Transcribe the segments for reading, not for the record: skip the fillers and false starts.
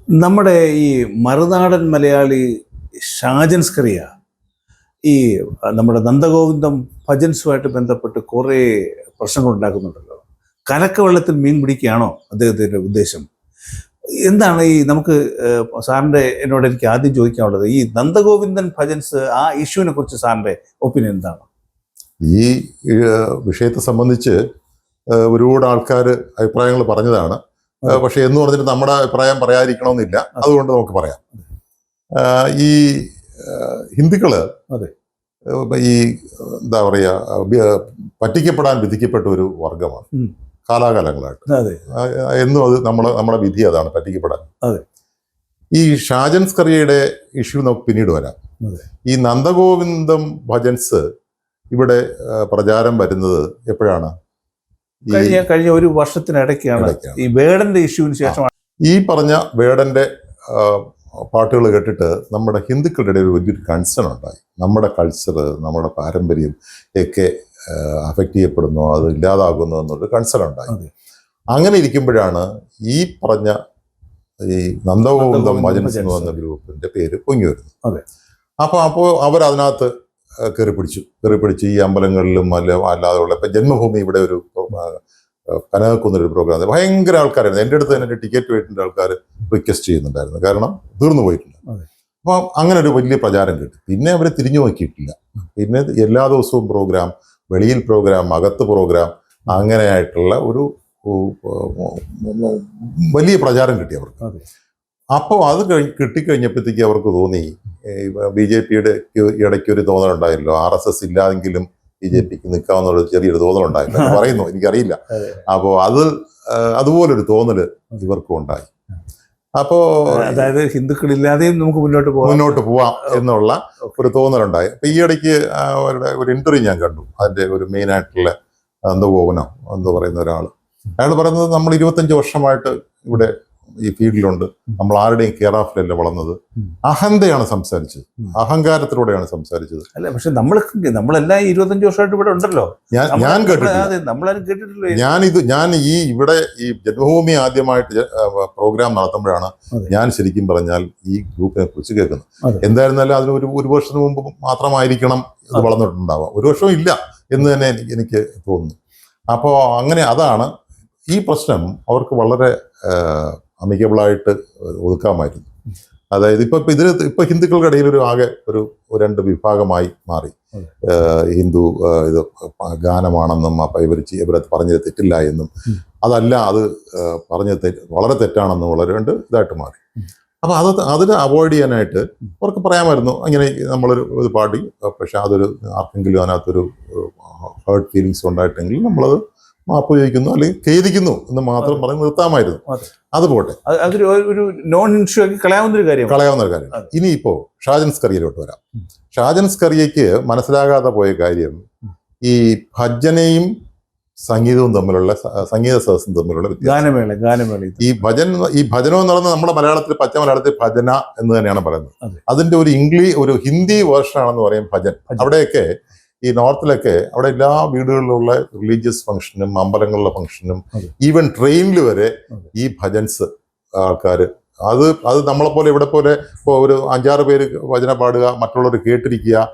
നമ്മുടെ ഈ മറുനാടൻ മലയാളി ഷാജൻ സ്കറിയ ഈ നമ്മുടെ നന്ദഗോവിന്ദം ഭജൻസുമായിട്ട് ബന്ധപ്പെട്ട് കുറേ പ്രശ്നങ്ങൾ ഉണ്ടാക്കുന്നുണ്ടല്ലോ. കലക്കവെള്ളത്തിൽ മീൻ പിടിക്കുകയാണോ അദ്ദേഹത്തിൻ്റെ ഉദ്ദേശം? എന്താണ് ഈ നമുക്ക് സാറിൻ്റെ എന്നോട് എനിക്ക് ആദ്യം ചോദിക്കാനുള്ളത്, ഈ നന്ദഗോവിന്ദൻ ഭജൻസ് ആ ഇഷ്യൂവിനെ കുറിച്ച് സാറിൻ്റെ ഒപ്പീനിയൻ എന്താണ്? ഈ വിഷയത്തെ സംബന്ധിച്ച് ഒരുപാട് ആൾക്കാർ അഭിപ്രായങ്ങൾ പറഞ്ഞതാണ്. പക്ഷെ എന്ന് പറഞ്ഞിട്ട് നമ്മുടെ അഭിപ്രായം പറയാതിരിക്കണമെന്നില്ല. അതുകൊണ്ട് നമുക്ക് പറയാം. ഈ ഹിന്ദുക്കള് ഈ എന്താ പറയുക, പറ്റിക്കപ്പെടാൻ വിധിക്കപ്പെട്ട ഒരു വർഗമാണ് കാലാകാലങ്ങളായിട്ട്. എന്നും അത് നമ്മുടെ വിധി അതാണ്, പറ്റിക്കപ്പെടാൻ. ഈ ഷാജൻ സ്കറിയയുടെ ഇഷ്യൂ നമുക്ക് പിന്നീട് വരാം. ഈ നന്ദഗോവിന്ദം ഭജൻസ് ഇവിടെ പ്രചാരം വരുന്നത് എപ്പോഴാണ്? കഴിഞ്ഞ ഒരു വർഷത്തിനിടയ്ക്കാണ്. ഈ വേടന്റെ ഇഷ്യൂവിന് ശേഷമാണ് ഈ പറഞ്ഞ വേടന്റെ പാട്ടുകൾ കേട്ടിട്ട് നമ്മുടെ ഹിന്ദുക്കളുടെ ഇടയിൽ വലിയൊരു കൺസേൺ ഉണ്ടായി. നമ്മുടെ കൾച്ചർ, നമ്മുടെ പാരമ്പര്യം ഒക്കെ അഫക്റ്റ് ചെയ്യപ്പെടുന്നു, അത് ഇല്ലാതാകുന്നു എന്നൊരു കൺസേൺ ഉണ്ടായി. അങ്ങനെ ഇരിക്കുമ്പോഴാണ് ഈ പറഞ്ഞ ഈ നന്ദഗോവിന്ദം ഭജൻസ് എന്ന് പറഞ്ഞ ഗ്രൂപ്പിന്റെ പേര് പൊങ്ങി വരുന്നത്. അപ്പോൾ അവരതിനകത്ത് കയറി പിടിച്ചു ഈ അമ്പലങ്ങളിലും അല്ലാതെയുള്ള ഇപ്പം ജന്മഭൂമി ഇവിടെ ഒരു കനകക്കുന്നൊരു പ്രോഗ്രാം ഭയങ്കര ആൾക്കാരായിരുന്നു. എൻ്റെ അടുത്ത് തന്നെ ടിക്കറ്റ് വേണ്ടിയിട്ട് ആൾക്കാർ റിക്വസ്റ്റ് ചെയ്യുന്നുണ്ടായിരുന്നു, കാരണം തീർന്നു പോയിട്ടുണ്ട്. അപ്പം അങ്ങനെ ഒരു വലിയ പ്രചാരം കിട്ടി. പിന്നെ അവർ തിരിഞ്ഞു നോക്കിയിട്ടില്ല. പിന്നെ എല്ലാ ദിവസവും പ്രോഗ്രാം, വെളിയിൽ പ്രോഗ്രാം, അകത്ത് പ്രോഗ്രാം, അങ്ങനെയായിട്ടുള്ള ഒരു വലിയ പ്രചാരം കിട്ടി അവർക്ക്. അപ്പോൾ അത് കിട്ടിക്കഴിഞ്ഞപ്പോഴത്തേക്ക് അവർക്ക് തോന്നി, BJPയുടെ ഇടയ്ക്ക് ഒരു തോന്നലുണ്ടായല്ലോ, RSS ഇല്ലാതെങ്കിലും BJPക്ക് നിൽക്കാവുന്ന ചെറിയൊരു തോന്നലുണ്ടായല്ലോ പറയുന്നു, എനിക്കറിയില്ല. അപ്പോൾ അതുപോലൊരു തോന്നല് ഇവർക്കും ഉണ്ടായി. അപ്പോൾ അതായത് ഹിന്ദുക്കളില്ലാതെയും നമുക്ക് മുന്നോട്ട് പോവാം എന്നുള്ള ഒരു തോന്നലുണ്ടായി. അപ്പൊ ഈ ഇടയ്ക്ക് അവരുടെ ഒരു ഇന്റർവ്യൂ ഞാൻ കണ്ടു. അതിന്റെ ഒരു മെയിൻ ആയിട്ടുള്ള നന്ദഗോപനോ എന്ന് പറയുന്ന ഒരാൾ, അയാൾ പറയുന്നത് നമ്മൾ 25 വർഷമായിട്ട് ഇവിടെ ഈ ഫീൽഡിലുണ്ട്, നമ്മൾ ആരുടെയും കെയർ ഓഫിലല്ല വളർന്നത്. അഹന്തയാണ് സംസാരിച്ചത്, അഹങ്കാരത്തിലൂടെയാണ് സംസാരിച്ചത്. അല്ല, പക്ഷെ നമ്മളെല്ലാം 25 വർഷമായിട്ട് ഇവിടെ ഉണ്ടല്ലോ. ഞാൻ കേട്ടിട്ടില്ല. ഞാൻ ഇവിടെ ഈ ജന്മഭൂമി ആദ്യമായിട്ട് പ്രോഗ്രാം നടത്തുമ്പോഴാണ് ഞാൻ ശരിക്കും പറഞ്ഞാൽ ഈ ഗ്രൂപ്പിനെ കുറിച്ച് കേൾക്കുന്നത്. എന്തായിരുന്നാലും അതിന് ഒരു വർഷത്തിന് മുമ്പ് മാത്രമായിരിക്കണം ഇത് വളർന്നിട്ടുണ്ടാവുക. ഒരു വർഷവും ഇല്ല എന്ന് തന്നെ എനിക്ക് തോന്നുന്നു. അപ്പോൾ അങ്ങനെ അതാണ് ഈ പ്രശ്നം അവർക്ക് വളരെ അമിക്കബിളായിട്ട് ഒതുക്കാമായിരുന്നു. അതായത് ഇപ്പൊ ഹിന്ദുക്കളുടെ ഇടയിൽ ഒരു രണ്ട് വിഭാഗമായി മാറി. ഹിന്ദു ഇത് ഗാനമാണെന്നും അപ്പൊ ഇവരെ പറഞ്ഞത് തെറ്റില്ല എന്നും, അതല്ല അത് പറഞ്ഞത് വളരെ തെറ്റാണെന്നും വളരെ രണ്ട് ഇതായിട്ട് മാറി. അപ്പൊ അതിനെ അവോയ്ഡ് ചെയ്യാനായിട്ട് അവർക്ക് പറയാമായിരുന്നു, അങ്ങനെ നമ്മളൊരു പാടി, പക്ഷെ അതൊരു ആർക്കെങ്കിലും അതിനകത്തൊരു ഹേർട്ട് ഫീലിങ്സ് ഉണ്ടായിട്ടെങ്കിൽ നമ്മളത് മാപ്പ് ചോദിക്കുന്നു അല്ലെങ്കിൽ ഖേദിക്കുന്നു എന്ന് മാത്രം പറഞ്ഞ് നിർത്താമായിരുന്നു. അത് പോട്ടെ, ഒരു നോൺ ഇഷ്യൂ ആക്കി കളയാവുന്ന ഒരു കാര്യം. ഇനിയിപ്പോ ഷാജൻ സ്കറിയയിലോട്ട് വരാം. ഷാജൻ സ്കറിയയ്ക്ക് മനസ്സിലാകാതെ പോയ കാര്യം ഈ ഭജനയും സംഗീതവും തമ്മിലുള്ള, സംഗീത സദസ്സും തമ്മിലുള്ള ഗാനമേള. ഈ ഭജനം എന്ന് പറയുന്നത് നമ്മുടെ മലയാളത്തിൽ, പച്ച മലയാളത്തിൽ ഭജന എന്ന് തന്നെയാണ് പറയുന്നത്. അതിന്റെ ഒരു ഹിന്ദി വേർഷൻ ആണെന്ന് പറയും ഭജൻ. അവിടെയൊക്കെ ഈ നോർത്തിലൊക്കെ അവിടെ എല്ലാ വീടുകളിലുള്ള റിലീജിയസ് ഫംഗ്ഷനും അമ്പലങ്ങളിലെ ഫംഗ്ഷനും ഈവൻ ട്രെയിനിൽ വരെ ഈ ഭജൻസ് ആൾക്കാർ അത് നമ്മളെപ്പോലെ ഇവിടെ പോലെ ഇപ്പോൾ ഒരു 5-6 പേര് ഭജന പാടുക, മറ്റുള്ളവർ കേട്ടിരിക്കുക,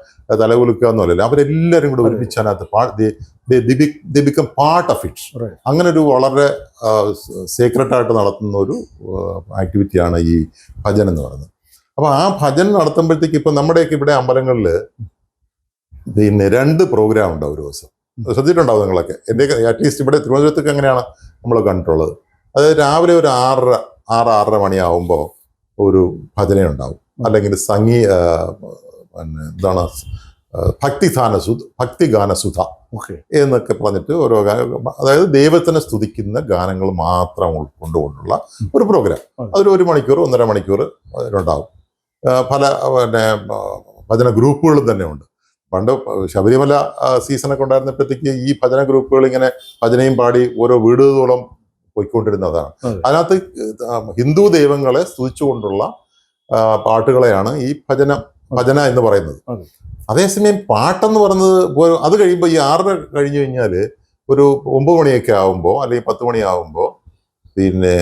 തലകുലുക്കുക എന്നല്ല, അവരെല്ലാവരും കൂടെ ഒരുമിച്ചതിനകത്ത് they become part of it. അങ്ങനെ ഒരു വളരെ സീക്രട്ടായിട്ട് നടത്തുന്ന ഒരു ആക്ടിവിറ്റിയാണ് ഈ ഭജൻ എന്ന് പറയുന്നത്. അപ്പൊ ആ ഭജൻ നടത്തുമ്പോഴത്തേക്ക് ഇപ്പൊ നമ്മുടെയൊക്കെ ഇവിടെ അമ്പലങ്ങളിൽ പിന്നെ 2 പ്രോഗ്രാം ഉണ്ടാവും ഒരു ദിവസം. ശ്രദ്ധിച്ചിട്ടുണ്ടാവും നിങ്ങളൊക്കെ. എൻ്റെ അറ്റ്ലീസ്റ്റ് ഇവിടെ തിരുവനന്തപുരത്തൊക്കെ അങ്ങനെയാണ് നമ്മൾ കണ്ടിട്ടുള്ളത്. അതായത് രാവിലെ ഒരു 6-6:30 മണിയാവുമ്പോൾ ഒരു ഭജനയുണ്ടാവും, അല്ലെങ്കിൽ എന്താണ് ഭക്തിഗാനസുധ എന്നൊക്കെ പറഞ്ഞിട്ട് ഓരോ അതായത് ദൈവത്തിനെ സ്തുതിക്കുന്ന ഗാനങ്ങൾ മാത്രം ഉൾക്കൊണ്ടുകൊണ്ടുള്ള ഒരു പ്രോഗ്രാം. അതൊരു 1 മണിക്കൂർ 1.5 മണിക്കൂർ അതിലുണ്ടാവും. പല ഭജന ഗ്രൂപ്പുകളും തന്നെ ഉണ്ട്. പണ്ട് ശബരിമല സീസണൊക്കെ ഉണ്ടായിരുന്നപ്പോഴത്തേക്ക് ഈ ഭജന ഗ്രൂപ്പുകൾ ഇങ്ങനെ ഭജനയും പാടി ഓരോ വീടുകളോളം പോയിക്കൊണ്ടിരുന്നതാണ്. അതിനകത്ത് ഹിന്ദു ദൈവങ്ങളെ സ്തുതിച്ചുകൊണ്ടുള്ള പാട്ടുകളെയാണ് ഈ ഭജന എന്ന് പറയുന്നത്. അതേസമയം പാട്ടെന്ന് പറയുന്നത് അത് കഴിയുമ്പോൾ ഈ 6 കഴിഞ്ഞു കഴിഞ്ഞാൽ ഒരു 9 മണിയൊക്കെ ആകുമ്പോൾ അല്ലെങ്കിൽ 10 മണിയാകുമ്പോൾ പിന്നെ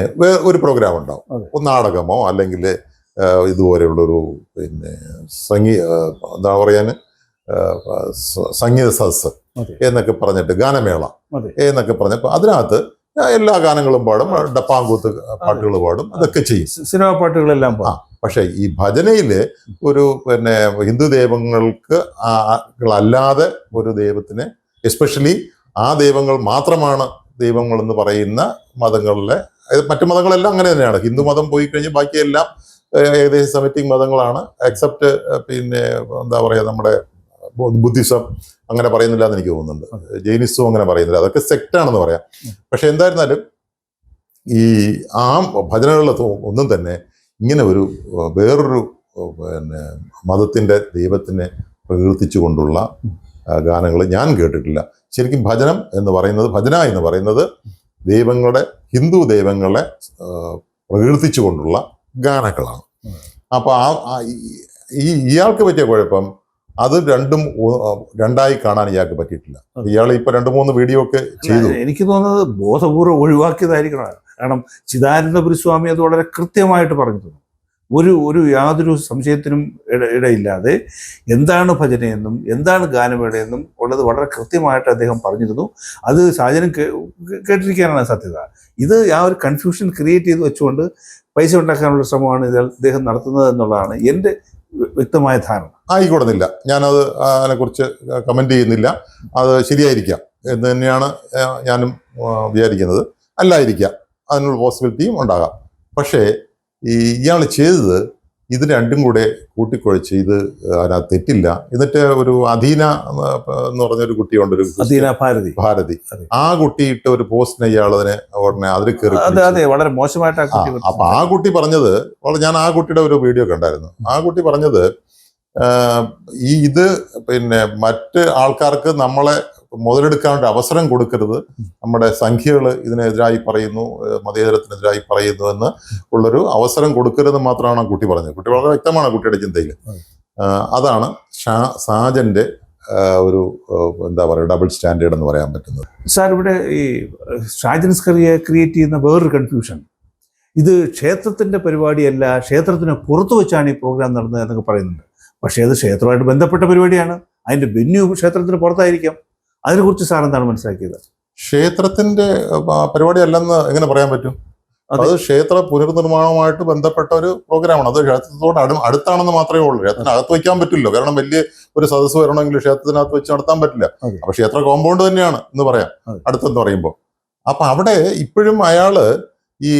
ഒരു പ്രോഗ്രാം ഉണ്ടാവും, ഒരു നാടകമോ അല്ലെങ്കിൽ ഇതുപോലെയുള്ളൊരു പിന്നെ എന്താ പറയാൻ സംഗീത സദസ്സ് എന്നൊക്കെ പറഞ്ഞിട്ട് ഗാനമേള എന്നൊക്കെ പറഞ്ഞപ്പോൾ അതിനകത്ത് എല്ലാ ഗാനങ്ങളും പാടും, ഡപ്പാങ്കൂത്ത് പാട്ടുകൾ പാടും, അതൊക്കെ ചെയ്യും, സിനിമാ പാട്ടുകളെല്ലാം പാടും. പക്ഷെ ഈ ഭജനയില് ഒരു പിന്നെ ഹിന്ദു ദൈവങ്ങൾക്ക് അല്ലാതെ ഒരു ദൈവത്തിനെ, എസ്പെഷ്യലി ആ ദൈവങ്ങൾ മാത്രമാണ് ദൈവങ്ങൾ എന്ന് പറയുന്ന മതങ്ങളിലെ, മറ്റു മതങ്ങളെല്ലാം അങ്ങനെ തന്നെയാണ്. ഹിന്ദു മതം പോയി കഴിഞ്ഞ് ബാക്കിയെല്ലാം ഏകദേശം സെമിറ്റിക് മതങ്ങളാണ്, എക്സെപ്റ്റ് പിന്നെ എന്താ പറയുക നമ്മുടെ ബുദ്ധിസം അങ്ങനെ പറയുന്നില്ല എന്ന് എനിക്ക് തോന്നുന്നുണ്ട്, ജൈനിസവും അങ്ങനെ പറയുന്നില്ല, അതൊക്കെ സെക്റ്റാണെന്ന് പറയാം. പക്ഷെ എന്തായിരുന്നാലും ഈ ആ ഭജനകളിൽ ഒന്നും തന്നെ ഇങ്ങനെ ഒരു വേറൊരു പിന്നെ മതത്തിൻ്റെ ദൈവത്തിനെ പ്രകീർത്തിച്ചുകൊണ്ടുള്ള ഗാനങ്ങൾ ഞാൻ കേട്ടിട്ടില്ല. ശരിക്കും ഭജന എന്ന് പറയുന്നത് ദൈവങ്ങളുടെ, ഹിന്ദു ദൈവങ്ങളെ പ്രകീർത്തിച്ചുകൊണ്ടുള്ള ഗാനങ്ങളാണ്. അപ്പോൾ ഇയാൾക്ക് പറ്റിയ കുഴപ്പം അത് രണ്ടായി കാണാൻ ഇയാൾക്ക് പറ്റിയിട്ടില്ല. ഇയാൾ ഇപ്പൊ 2-3 വീഡിയോ ഒക്കെ ചെയ്തു. എനിക്ക് തോന്നുന്നത് ബോധപൂർവ്വം ഒഴിവാക്കിയതായിരിക്കണം. കാരണം ചിദാനന്ദപുരി സ്വാമി അത് വളരെ കൃത്യമായിട്ട് പറഞ്ഞു തന്നു. ഒരു യാതൊരു സംശയത്തിനും ഇടയില്ലാതെ എന്താണ് ഭജനയെന്നും എന്താണ് ഗാനമേളയെന്നും ഉള്ളത് വളരെ കൃത്യമായിട്ട് അദ്ദേഹം പറഞ്ഞിരുന്നു. അത് സാഹചര്യം കേട്ടിരിക്കാനാണ് സത്യത. ഇത് ആ ഒരു കൺഫ്യൂഷൻ ക്രിയേറ്റ് ചെയ്ത് വെച്ചുകൊണ്ട് പൈസ ഉണ്ടാക്കാനുള്ള ശ്രമമാണ് അദ്ദേഹം നടത്തുന്നത് എന്നുള്ളതാണ് എൻ്റെ വ്യക്തമായ ധാരണ. ആയിക്കോടുന്നില്ല, ഞാനത് അതിനെക്കുറിച്ച് കമന്റ് ചെയ്യുന്നില്ല. അത് ശരിയായിരിക്കാം എന്ന് തന്നെയാണ് ഞാനും വിചാരിക്കുന്നത്. അല്ലായിരിക്കാം, അതിനുള്ള പോസിബിലിറ്റിയും ഉണ്ടാകാം. പക്ഷേ ഇയാൾ ചെയ്തത് ഇത് രണ്ടും കൂടെ കൂട്ടിക്കുഴച്ച് ഇത് അതിനകത്ത് തെറ്റില്ല. എന്നിട്ട് ഒരു അധീന എന്ന് പറഞ്ഞൊരു കുട്ടിയുണ്ട്, ഒരു ഭാരതി, ആ കുട്ടി ഇട്ട ഒരു പോസ്റ്റിനെ ഇയാൾ അതിൽ കയറി വളരെ മോശമായിട്ട്. അപ്പൊ ആ കുട്ടി പറഞ്ഞത്, ഞാൻ ആ കുട്ടിയുടെ ഒരു വീഡിയോ കണ്ടായിരുന്നു. ആ കുട്ടി പറഞ്ഞത് ഇത് പിന്നെ മറ്റ് ആൾക്കാർക്ക് നമ്മളെ മുതലെടുക്കാനുള്ള അവസരം കൊടുക്കരുത്, നമ്മുടെ സംഖ്യകൾ ഇതിനെതിരായി പറയുന്നു, മതേതരത്തിനെതിരായി പറയുന്നു എന്ന് ഉള്ളൊരു അവസരം കൊടുക്കരുത് മാത്രമാണ് ആ കുട്ടി പറഞ്ഞത്. കുട്ടി വളരെ വ്യക്തമാണ് കുട്ടിയുടെ ചിന്തയിൽ. അതാണ് സാജന്റെ ഒരു എന്താ പറയുക ഡബിൾ സ്റ്റാൻഡേർഡ് എന്ന് പറയാൻ പറ്റുന്നത്. സാർ, ഇവിടെ ഈ ഷാജൻ സ്കറിയെ ക്രിയേറ്റ് ചെയ്യുന്ന വേറൊരു കൺഫ്യൂഷൻ, ഇത് ക്ഷേത്രത്തിന്റെ പരിപാടിയല്ല, ക്ഷേത്രത്തിന് പുറത്തു വെച്ചാണ് ഈ പ്രോഗ്രാം നടന്നത് എന്നൊക്കെ പറയുന്നുണ്ട്. പക്ഷേ അത് ക്ഷേത്രമായിട്ട് ബന്ധപ്പെട്ട പരിപാടിയാണ്, അതിന്റെ വെന്യൂ ക്ഷേത്രത്തിന് പുറത്തായിരിക്കാം. അതിനെക്കുറിച്ച് സാർ എന്താണ് മനസ്സിലാക്കിയത്? ക്ഷേത്രത്തിന്റെ പരിപാടി അല്ലെന്ന് എങ്ങനെ പറയാൻ പറ്റും? അത് ക്ഷേത്ര പുനർനിർമ്മാണവുമായിട്ട് ബന്ധപ്പെട്ട ഒരു പ്രോഗ്രാമാണ്. അത് ക്ഷേത്രത്തോട് അടുത്താണെന്ന് മാത്രമേ ഉള്ളൂ. ക്ഷേത്രത്തിനകത്ത് വയ്ക്കാൻ പറ്റില്ലോ, കാരണം വലിയ ഒരു സദസ്സ് വരണമെങ്കിൽ ക്ഷേത്രത്തിനകത്ത് വെച്ച് നടത്താൻ പറ്റില്ല. അപ്പൊ ക്ഷേത്ര കോമ്പൗണ്ട് തന്നെയാണ് എന്ന് പറയാം അടുത്തെന്ന് പറയുമ്പോൾ. അപ്പൊ അവിടെ ഇപ്പോഴും അയാള് ഈ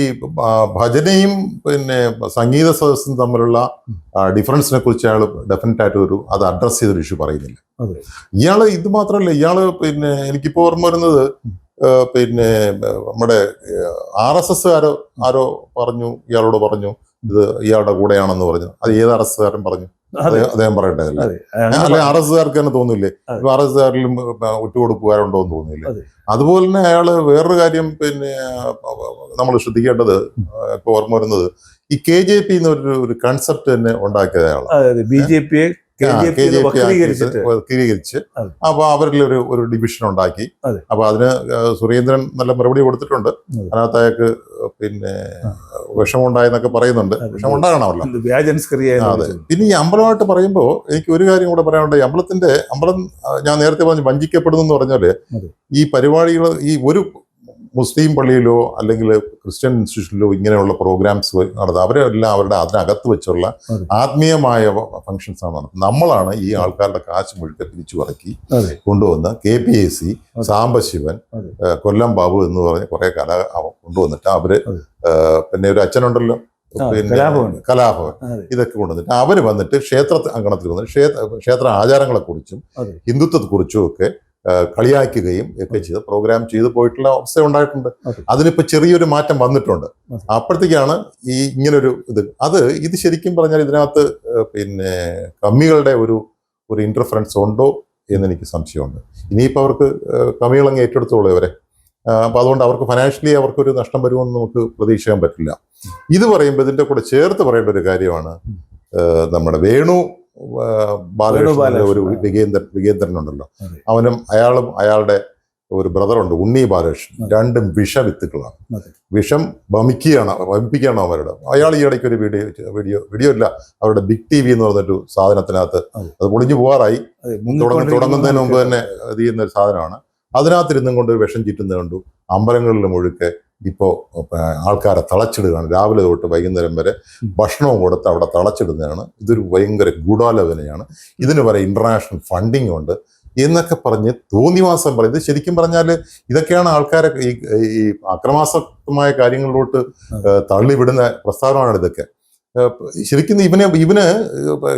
ഭജനയും പിന്നെ സംഗീത സദസ്സും തമ്മിലുള്ള ഡിഫറൻസിനെ കുറിച്ച് അയാൾ ഡെഫിനറ്റ് ആയിട്ട് അത് അഡ്രസ് ചെയ്തൊരു ഇഷ്യൂ പറയുന്നില്ല. ഇയാള് ഇത് മാത്രമല്ല, ഇയാള് പിന്നെ എനിക്കിപ്പോ ഓർമ്മ വരുന്നത് പിന്നെ നമ്മുടെ RSS ആരോ പറഞ്ഞു, ഇയാളോട് പറഞ്ഞു ഇത് ഇയാളുടെ കൂടെയാണെന്ന് പറഞ്ഞു. അത് ഏത് RSS പറഞ്ഞു? അദ്ദേഹം പറയട്ടെ. അല്ലെ RSS തന്നെ തോന്നില്ലേ? RSSകാരിലും ഒറ്റുകൊടുപ്പുകാരുണ്ടോ എന്ന് തോന്നില്ലേ? അതുപോലെ തന്നെ അയാള് വേറൊരു കാര്യം പിന്നെ നമ്മൾ ശ്രദ്ധിക്കേണ്ടത്, ഇപ്പൊ ഓർമ്മ വരുന്നത്, ഈ KJP എന്നൊരു കൺസെപ്റ്റ് തന്നെ ഉണ്ടാക്കിയത് അയാളാണ്. BJP വക്രീകരിച്ച് അപ്പൊ അവരിൽ ഒരു ഡിവിഷൻ ഉണ്ടാക്കി. അപ്പൊ അതിന് സുരേന്ദ്രൻ നല്ല മറുപടി കൊടുത്തിട്ടുണ്ട്. അതിനകത്ത് അയാൾക്ക് പിന്നെ വിഷമുണ്ടായെന്നൊക്കെ പറയുന്നുണ്ട്. വിഷമുണ്ടാകണമല്ലോ. അതെ. പിന്നെ ഈ അമ്പലമായിട്ട് പറയുമ്പോൾ എനിക്ക് ഒരു കാര്യം കൂടെ പറയാനുണ്ട്. അമ്പലം ഞാൻ നേരത്തെ പറഞ്ഞു വഞ്ചിക്കപ്പെടുന്നു എന്ന് പറഞ്ഞാല്, ഈ പരിപാടികൾ ഈ ഒരു മുസ്ലിം പള്ളിയിലോ അല്ലെങ്കിൽ ക്രിസ്ത്യൻ ഇൻസ്റ്റിറ്റ്യൂഷനിലോ ഇങ്ങനെയുള്ള പ്രോഗ്രാംസ് നടത്തുന്നത് അവരെല്ലാം അതിനകത്ത് വെച്ചുള്ള ആത്മീയമായ ഫങ്ഷൻസ് ആണ് നടത്തുന്നത്. നമ്മളാണ് ഈ ആൾക്കാരുടെ കാശ് മുഴുക്കെ തിരിച്ചു പറക്കി കൊണ്ടുവന്ന് KPAC, സാംബശിവൻ, കൊല്ലം ബാബു എന്ന് പറഞ്ഞ് കുറെ കൊണ്ടുവന്നിട്ട് അവര് പിന്നെ ഒരു അച്ഛനുണ്ടല്ലോ പിന്നെ കലാഭവൻ, ഇതൊക്കെ കൊണ്ടുവന്നിട്ട് അവര് വന്നിട്ട് ക്ഷേത്ര അങ്കണത്തിൽ വന്നിട്ട് ക്ഷേത്ര ആചാരങ്ങളെക്കുറിച്ചും ഹിന്ദുത്വത്തെക്കുറിച്ചും ഒക്കെ കളിയാക്കുകയും ഒക്കെ ചെയ്ത് പ്രോഗ്രാം ചെയ്തു പോയിട്ടുള്ള അവസ്ഥ ഉണ്ടായിട്ടുണ്ട്. അതിനിപ്പോ ചെറിയൊരു മാറ്റം വന്നിട്ടുണ്ട്. അപ്പോഴത്തേക്കാണ് ഈ ഇങ്ങനൊരു ഇത് ശരിക്കും പറഞ്ഞാൽ ഇതിനകത്ത് പിന്നെ കമ്മികളുടെ ഒരു ഇന്റർഫറൻസ് ഉണ്ടോ എന്ന് എനിക്ക് സംശയമുണ്ട്. ഇനിയിപ്പോൾ അവർക്ക് കമ്മികളങ്ങ് ഏറ്റെടുത്തോളൂ അവരെ. അപ്പൊ അതുകൊണ്ട് അവർക്ക് ഫൈനാൻഷ്യലി അവർക്കൊരു നഷ്ടം വരുമെന്ന് നമുക്ക് പ്രതീക്ഷിക്കാൻ പറ്റില്ല. ഇത് പറയുമ്പോൾ ഇതിന്റെ കൂടെ ചേർത്ത് പറയേണ്ട ഒരു കാര്യമാണ്, നമ്മുടെ വേണു ബാലകൃഷ്ണന്റെ ഒരു വികേന്ദ്രൻ ഉണ്ടല്ലോ, അയാളും അയാളുടെ ഒരു ബ്രദറുണ്ട്, ഉണ്ണി ബാലകൃഷ്ണൻ. രണ്ടും വിഷവിത്തുക്കളാണ്. അതെ. വിഷം വമിക്കുകയാണ് അവരുടെ. അയാൾ ഈ ഇടയ്ക്ക് ഒരു വീഡിയോ ഇല്ല, അവരുടെ ബിഗ് ടി വി എന്ന് പറഞ്ഞൊരു സാധനത്തിനകത്ത്, അത് പൊളിഞ്ഞു പോകാറായി, തുടങ്ങുന്നതിന് മുമ്പ് തന്നെ ഇത് ചെയ്യുന്ന ഒരു സാധനമാണ്. അതിനകത്തിരുന്നും കൊണ്ട് വിഷം ചീറ്റുന്നത് കണ്ടു. അമ്പലങ്ങളിൽ മുഴുക്കെ ഇപ്പോൾ ആൾക്കാരെ തളച്ചിടുകയാണ്. രാവിലെ തൊട്ട് വൈകുന്നേരം വരെ ഭക്ഷണവും കൊടുത്ത് അവിടെ തളച്ചിടുന്നതാണ്. ഇതൊരു ഭയങ്കര ഗൂഢാലോചനയാണ്. ഇതിന് വരെ ഇന്റർനാഷണൽ ഫണ്ടിങ് ഉണ്ട് എന്നൊക്കെ പറഞ്ഞ് തോന്നിവാസം പറയും. ഇത് ശരിക്കും പറഞ്ഞാൽ ഇതൊക്കെയാണ് ആൾക്കാരെ ഈ അക്രമാസക്തമായ കാര്യങ്ങളിലോട്ട് തള്ളിവിടുന്ന പ്രസ്താവനയാണ് ഇതൊക്കെ. ശരിക്കും ഇവന്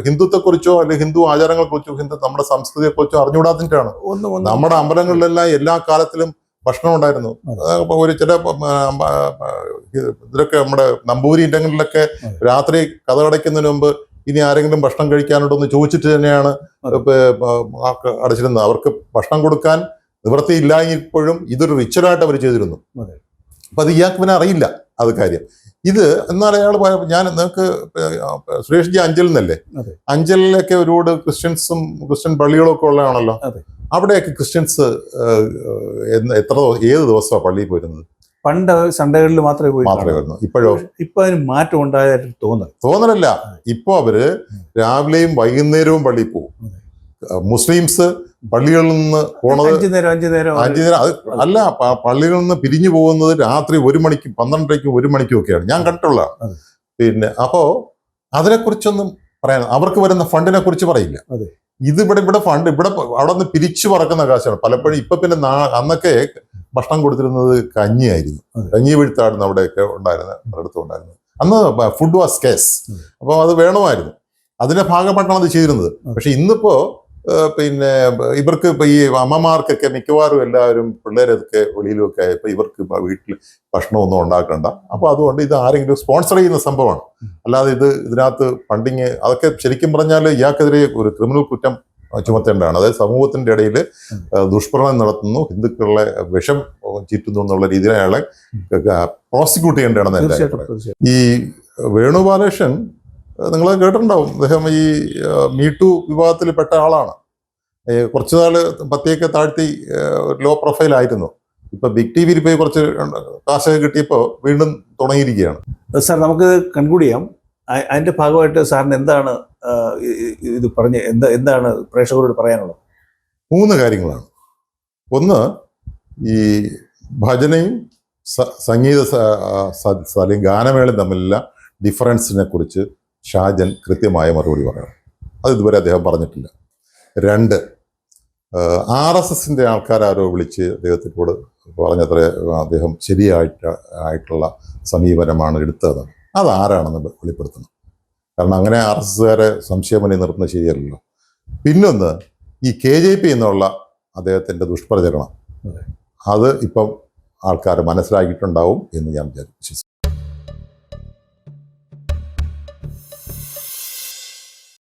ഹിന്ദുത്വത്തെക്കുറിച്ചോ അല്ലെങ്കിൽ ഹിന്ദു ആചാരങ്ങളെക്കുറിച്ചോ നമ്മുടെ സംസ്കൃതിയെക്കുറിച്ചോ അറിഞ്ഞുകൂടാത്തിട്ടാണ്. നമ്മുടെ അമ്പലങ്ങളിലെല്ലാം എല്ലാ കാലത്തിലും ഭക്ഷണം ഉണ്ടായിരുന്നു. ഒരു ചില ഇതിലൊക്കെ നമ്മുടെ നമ്പൂരി ഇടങ്ങളിലൊക്കെ രാത്രി കതകടയ്ക്കുന്നതിന് മുമ്പ് ഇനി ആരെങ്കിലും ഭക്ഷണം കഴിക്കാനുണ്ടോ എന്ന് ചോദിച്ചിട്ട് തന്നെയാണ് അടച്ചിരുന്നത്. അവർക്ക് ഭക്ഷണം കൊടുക്കാൻ നിവൃത്തിയില്ലായെപ്പോഴും ഇതൊരു റിച്വലായിട്ട് അവർ ചെയ്തിരുന്നു. അപ്പൊ അത് ഇയാൾക്ക് പിന്നെ അറിയില്ല അത് കാര്യം. ഇത് എന്നാൽ അയാൾ ഞാൻ നിങ്ങൾക്ക് സുരേഷ് ജി അഞ്ചൽ നിന്നല്ലേ, അഞ്ചലിലൊക്കെ ഒരുപാട് ക്രിസ്ത്യൻ പള്ളികളും ഒക്കെ ഉള്ളതാണല്ലോ. അവിടെയൊക്കെ ക്രിസ്ത്യൻസ് ഏത് ദിവസമാണ് പള്ളിയിൽ പോയിരുന്നത്? പണ്ട് സൺഡേകളിൽ മാത്രമേ വരുന്നു. ഇപ്പോഴോ? ഇപ്പൊ അതിന് മാറ്റം ഉണ്ടായിട്ട് തോന്നലല്ല. ഇപ്പൊ അവര് രാവിലെയും വൈകുന്നേരവും പള്ളിയിൽ പോകും. മുസ്ലിംസ് പള്ളികളിൽ നിന്ന് പോണത് 5 നേരം അത് അല്ല, പള്ളികളിൽ നിന്ന് പിരിഞ്ഞു പോകുന്നത് രാത്രി 1 മണിക്കും 12:00ക്കും 1 മണിക്കും ഒക്കെയാണ് ഞാൻ കണ്ടിട്ടുള്ളതാണ്. പിന്നെ അപ്പോ അതിനെക്കുറിച്ചൊന്നും പറയാൻ, അവർക്ക് വരുന്ന ഫണ്ടിനെ കുറിച്ച് പറയില്ല. ഇവിടെ ഫണ്ട് ഇവിടെ അവിടെ നിന്ന് പിരിച്ചു പറക്കുന്ന കാശാണ് പലപ്പോഴും. ഇപ്പൊ പിന്നെ അന്നൊക്കെ ഭക്ഷണം കൊടുത്തിരുന്നത് കഞ്ഞിയായിരുന്നു. കഞ്ഞി വീഴ്ത്താടുന്ന അവിടെയൊക്കെ ഉണ്ടായിരുന്നു, പലയിടത്തും ഉണ്ടായിരുന്നു. അന്ന് ഫുഡ് വാസ് സ്കേഴ്സ്. അപ്പോൾ അത് വേണമായിരുന്നു. അതിന്റെ ഭാഗമായിട്ടാണ് അത് ചെയ്തിരുന്നത്. പക്ഷെ ഇന്നിപ്പോ പിന്നെ ഇവർക്ക് ഇപ്പൊ ഈ അമ്മമാർക്കൊക്കെ മിക്കവാറും എല്ലാവരും പിള്ളേരൊക്കെ വെളിയിലൊക്കെ ആയപ്പോൾ ഇവർക്ക് വീട്ടിൽ ഭക്ഷണമൊന്നും ഉണ്ടാക്കണ്ട. അപ്പൊ അതുകൊണ്ട് ഇത് ആരെങ്കിലും സ്പോൺസർ ചെയ്യുന്ന സംഭവമാണ്. അല്ലാതെ ഇതിനകത്ത് ഫണ്ടിങ് അതൊക്കെ ശരിക്കും പറഞ്ഞാൽ ഇയാൾക്കെതിരെ ഒരു ക്രിമിനൽ കുറ്റം ചുമത്തേണ്ടതാണ്. അതായത് സമൂഹത്തിന്റെ ഇടയിൽ ദുഷ്പ്രചരണം നടത്തുന്നു, ഹിന്ദുക്കളെ വിഷം ചീറ്റുന്നു എന്നുള്ള രീതിയിൽ അയാളെ പ്രോസിക്യൂട്ട് ചെയ്യേണ്ടതാണെന്ന് എൻ്റെ അഭിപ്രായം. ഈ വേണുബാലകൃഷ്ണൻ നിങ്ങൾ കേട്ടിട്ടുണ്ടാവും, അദ്ദേഹം ഈ മീടു വിഭാഗത്തിൽ പെട്ട ആളാണ്. കുറച്ചു നാൾ പത്തിയൊക്കെ താഴ്ത്തി ലോ പ്രൊഫൈൽ ആയിരുന്നു. ഇപ്പൊ ബിഗ് ടി വിയിൽ പോയി കുറച്ച് കാശൊക്കെ കിട്ടിയപ്പോൾ വീണ്ടും തുടങ്ങിയിരിക്കുകയാണ്. സാർ, നമുക്ക് കൺക്ലൂഡ് ചെയ്യാം. അതിന്റെ ഭാഗമായിട്ട് സാറിന് എന്താണ് ഇത് പറഞ്ഞ് എന്താണ് പ്രേക്ഷകരോട് പറയാനുള്ളത്? 3 കാര്യങ്ങളാണ്. ഒന്ന്, ഈ ഭജനയും സംഗീത ഗാനമേളയും തമ്മിലുള്ള ഡിഫറൻസിനെ കുറിച്ച് ഷാജൻ കൃത്യമായ മറുപടി പറയണം. അത് ഇതുവരെ അദ്ദേഹം പറഞ്ഞിട്ടില്ല. 2, RSSന്റെ ആൾക്കാരോ വിളിച്ച് അദ്ദേഹത്തിനോട് പറഞ്ഞത്ര അദ്ദേഹം ശരിയായിട്ടുള്ള സമീപനമാണ് എടുത്തതെന്ന്. അതാരാണെന്ന് വെളിപ്പെടുത്തണം. കാരണം അങ്ങനെ RSSകാരെ സംശയമനി നിർത്തുന്നത് ശരിയല്ലല്ലോ. പിന്നൊന്ന്, ഈ KJP എന്നുള്ള അദ്ദേഹത്തിൻ്റെ ദുഷ്പ്രചരണം, അത് ഇപ്പം ആൾക്കാർ മനസ്സിലാക്കിയിട്ടുണ്ടാവും എന്ന് ഞാൻ വിശ്വസിക്കുന്നു.